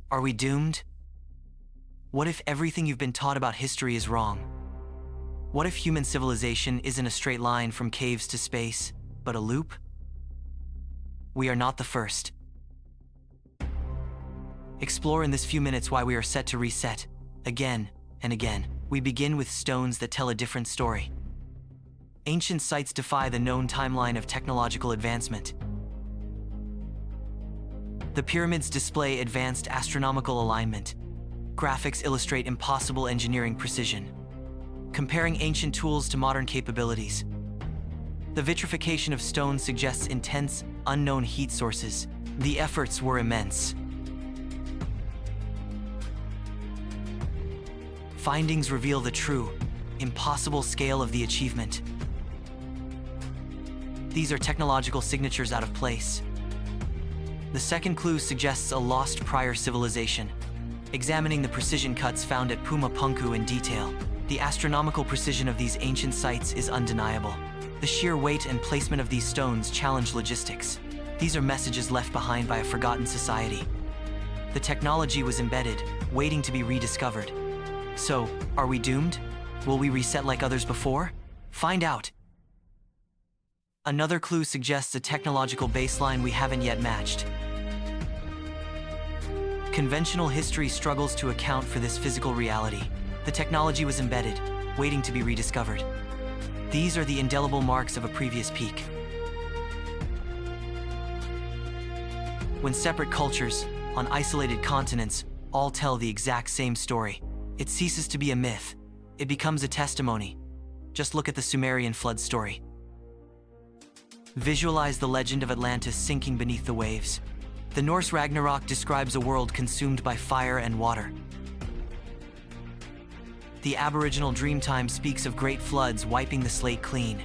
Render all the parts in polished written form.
Are we doomed? What if everything you've been taught about history is wrong? What if human civilization isn't a straight line from caves to space, but a loop? We are not the first. Explore in this few minutes why we are set to reset, again and again. We begin with stones that tell a different story. Ancient sites defy the known timeline of technological advancement. The pyramids display advanced astronomical alignment. Graphics illustrate impossible engineering precision, comparing ancient tools to modern capabilities. The vitrification of stone suggests intense, unknown heat sources. The efforts were immense. Findings reveal the true, impossible scale of the achievement. These are technological signatures out of place. The second clue suggests a lost prior civilization. Examining the precision cuts found at Puma Punku in detail, the astronomical precision of these ancient sites is undeniable. The sheer weight and placement of these stones challenge logistics. These are messages left behind by a forgotten society. The technology was embedded, waiting to be rediscovered. So, are we doomed? Will we reset like others before? Find out. Another clue suggests a technological baseline we haven't yet matched. Conventional history struggles to account for this physical reality. The technology was embedded, waiting to be rediscovered. These are the indelible marks of a previous peak. When separate cultures, on isolated continents, all tell the exact same story, it ceases to be a myth. It becomes a testimony. Just look at the Sumerian flood story. Visualize the legend of Atlantis sinking beneath the waves. The Norse Ragnarok describes a world consumed by fire and water. The Aboriginal Dreamtime speaks of great floods wiping the slate clean.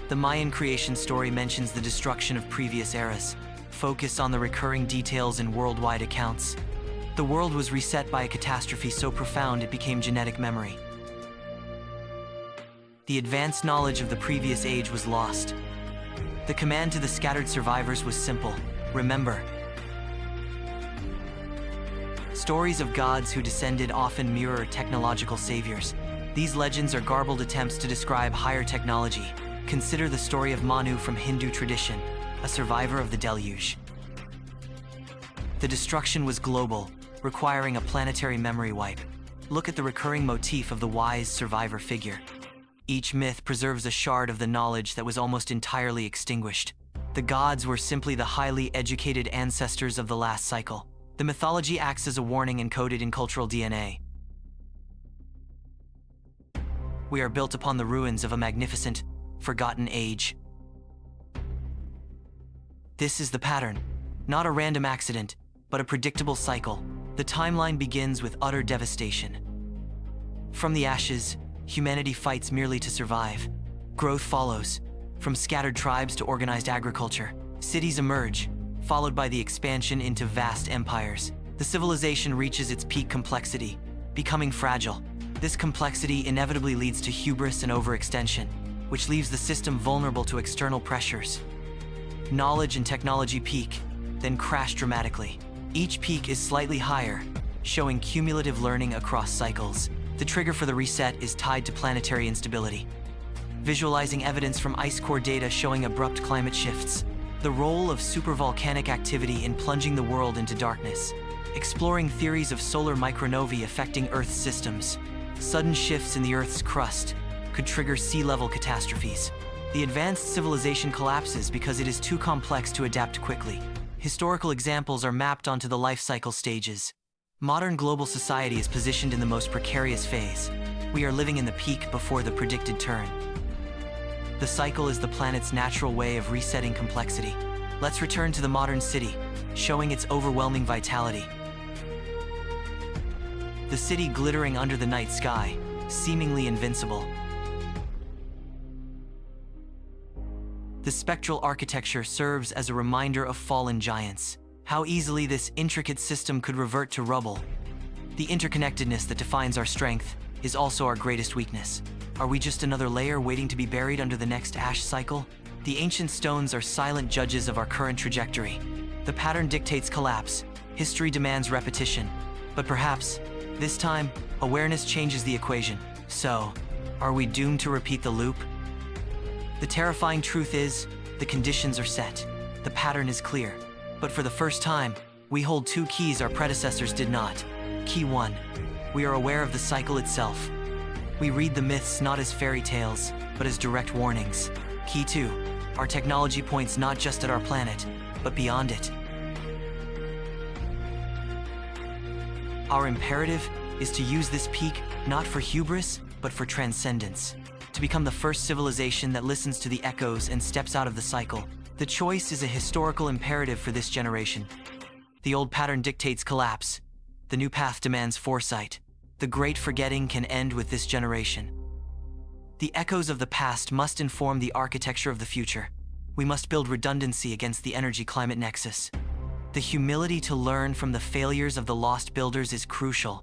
The Mayan creation story mentions the destruction of previous eras. Focus on the recurring details in worldwide accounts. The world was reset by a catastrophe so profound it became genetic memory. The advanced knowledge of the previous age was lost. The command to the scattered survivors was simple: remember. Stories of gods who descended often mirror technological saviors. These legends are garbled attempts to describe higher technology. Consider the story of Manu from Hindu tradition, a survivor of the deluge. The destruction was global, requiring a planetary memory wipe. Look at the recurring motif of the wise survivor figure. Each myth preserves a shard of the knowledge that was almost entirely extinguished. The gods were simply the highly educated ancestors of the last cycle. The mythology acts as a warning encoded in cultural DNA. We are built upon the ruins of a magnificent, forgotten age. This is the pattern, not a random accident, but a predictable cycle. The timeline begins with utter devastation. From the ashes, humanity fights merely to survive. Growth follows. From scattered tribes to organized agriculture, cities emerge, followed by the expansion into vast empires. The civilization reaches its peak complexity, becoming fragile. This complexity inevitably leads to hubris and overextension, which leaves the system vulnerable to external pressures. Knowledge and technology peak, then crash dramatically. Each peak is slightly higher, showing cumulative learning across cycles. The trigger for the reset is tied to planetary instability. Visualizing evidence from ice core data showing abrupt climate shifts. The role of supervolcanic activity in plunging the world into darkness. Exploring theories of solar micronovae affecting Earth's systems. Sudden shifts in the Earth's crust could trigger sea-level catastrophes. The advanced civilization collapses because it is too complex to adapt quickly. Historical examples are mapped onto the life cycle stages. Modern global society is positioned in the most precarious phase. We are living in the peak before the predicted turn. The cycle is the planet's natural way of resetting complexity. Let's return to the modern city, showing its overwhelming vitality. The city glittering under the night sky, seemingly invincible. The spectral architecture serves as a reminder of fallen giants. How easily this intricate system could revert to rubble. The interconnectedness that defines our strength is also our greatest weakness. Are we just another layer waiting to be buried under the next ash cycle? The ancient stones are silent judges of our current trajectory. The pattern dictates collapse, History demands repetition, but perhaps, this time, awareness changes the equation. So, are we doomed to repeat the loop? The terrifying truth is, the conditions are set. The pattern is clear. But for the first time, we hold two keys our predecessors did not. Key 1. We are aware of the cycle itself. We read the myths not as fairy tales, but as direct warnings. Key 2. Our technology points not just at our planet, but beyond it. Our imperative is to use this peak not for hubris, but for transcendence. To become the first civilization that listens to the echoes and steps out of the cycle. The choice is a historical imperative for this generation. The old pattern dictates collapse. The new path demands foresight. The great forgetting can end with this generation. The echoes of the past must inform the architecture of the future. We must build redundancy against the energy-climate nexus. The humility to learn from the failures of the lost builders is crucial.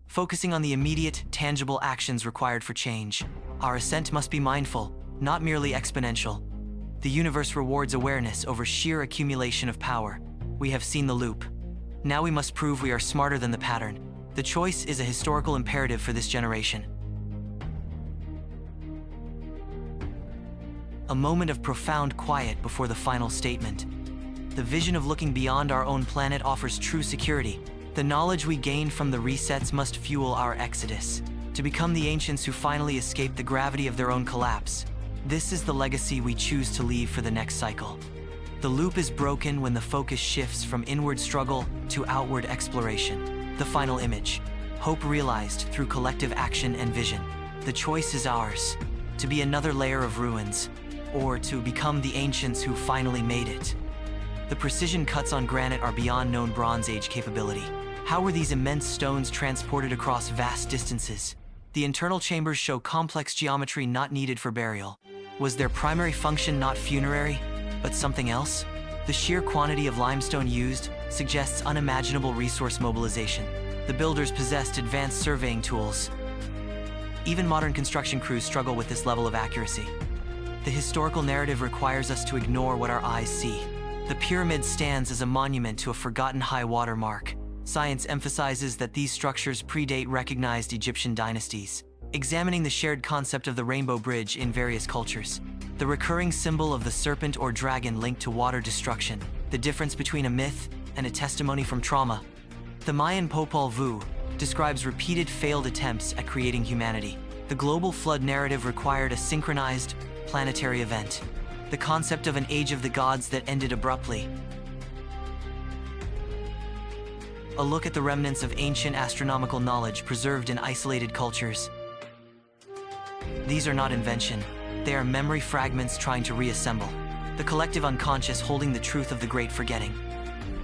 Focusing on the immediate, tangible actions required for change. Our ascent must be mindful, not merely exponential. The universe rewards awareness over sheer accumulation of power. We have seen the loop. Now we must prove we are smarter than the pattern. The choice is a historical imperative for this generation. A moment of profound quiet before the final statement. The vision of looking beyond our own planet offers true security. The knowledge we gain from the resets must fuel our exodus, to become the ancients who finally escaped the gravity of their own collapse. This is the legacy we choose to leave for the next cycle. The loop is broken when the focus shifts from inward struggle to outward exploration. The final image. Hope realized through collective action and vision. The choice is ours. To be another layer of ruins, or to become the ancients who finally made it. The precision cuts on granite are beyond known Bronze Age capability. How were these immense stones transported across vast distances? The internal chambers show complex geometry not needed for burial. Was their primary function not funerary, but something else? The sheer quantity of limestone used suggests unimaginable resource mobilization. The builders possessed advanced surveying tools. Even modern construction crews struggle with this level of accuracy. The historical narrative requires us to ignore what our eyes see. The pyramid stands as a monument to a forgotten high-water mark. Science emphasizes that these structures predate recognized Egyptian dynasties, examining the shared concept of the rainbow bridge in various cultures. The recurring symbol of the serpent or dragon linked to water destruction, the difference between a myth and a testimony from trauma. The Mayan Popol Vuh describes repeated failed attempts at creating humanity. The global flood narrative required a synchronized, planetary event. The concept of an age of the gods that ended abruptly. A look at the remnants of ancient astronomical knowledge preserved in isolated cultures. These are not invention. They are memory fragments trying to reassemble. The collective unconscious holding the truth of the great forgetting.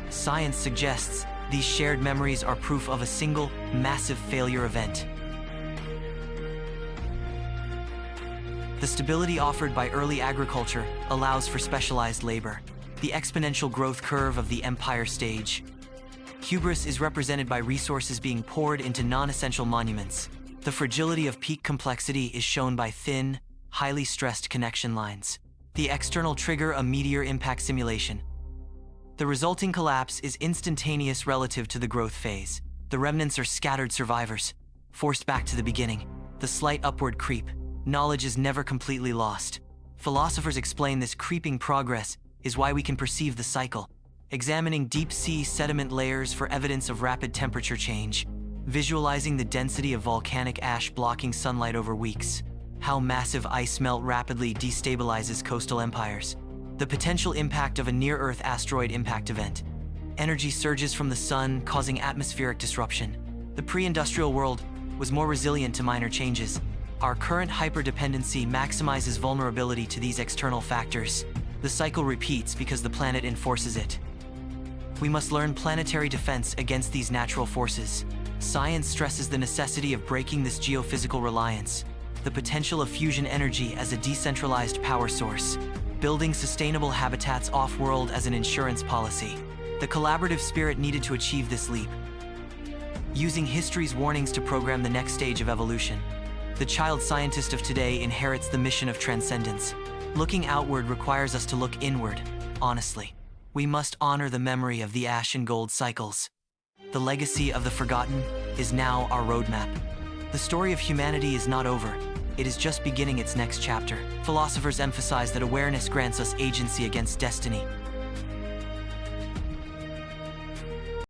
Science suggests these shared memories are proof of a single, massive failure event. The stability offered by early agriculture allows for specialized labor. The exponential growth curve of the empire stage. Hubris is represented by resources being poured into non-essential monuments. The fragility of peak complexity is shown by thin, highly stressed connection lines. The external trigger a meteor impact simulation. The resulting collapse is instantaneous relative to the growth phase. The remnants are scattered survivors, forced back to the beginning. The slight upward creep. Knowledge is never completely lost. Philosophers explain this creeping progress is why we can perceive the cycle, examining deep-sea sediment layers for evidence of rapid temperature change, visualizing the density of volcanic ash blocking sunlight over weeks, how massive ice melt rapidly destabilizes coastal empires, the potential impact of a near-Earth asteroid impact event, energy surges from the sun causing atmospheric disruption. The pre-industrial world was more resilient to minor changes. Our current hyperdependency maximizes vulnerability to these external factors. The cycle repeats because the planet enforces it. We must learn planetary defense against these natural forces. Science stresses the necessity of breaking this geophysical reliance, the potential of fusion energy as a decentralized power source, building sustainable habitats off-world as an insurance policy, the collaborative spirit needed to achieve this leap, using history's warnings to program the next stage of evolution. The child scientist of today inherits the mission of transcendence. Looking outward requires us to look inward, honestly. We must honor the memory of the ash and gold cycles. The legacy of the forgotten is now our roadmap. The story of humanity is not over. It is just beginning its next chapter. Philosophers emphasize that awareness grants us agency against destiny.